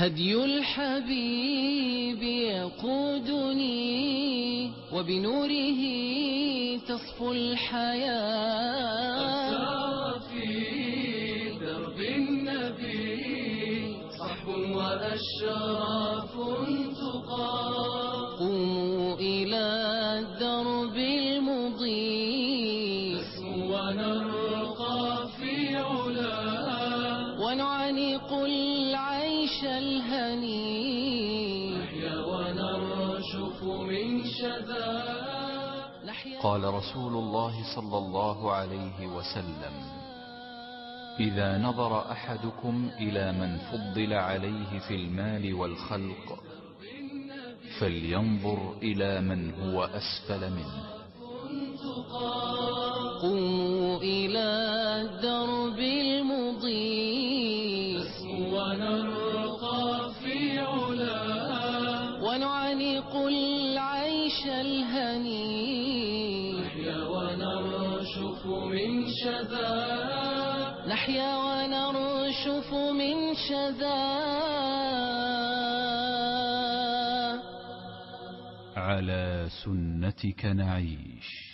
هدي الحبيب يقودني وبنوره تصفو الحياة. أسار في درب النبي صحب وأشراف تقى. قوموا إلى الدرب المضيء نسمو ونرقى في علا ونعانق العيش الهنيء. نحيا ونرشف من شذا. قال رسول الله صلى الله عليه وسلم: إذا نظر أحدكم إلى من فضل عليه في المال والخلق فلينظر إلى من هو أسفل منه. قوموا إلى الدرب المضيء نسمو ونرقى في علا ونعانق العيش الهنيء. نحيا ونرشف من شذا. نحيا ونرشف من شذا. على سنتك نعيش.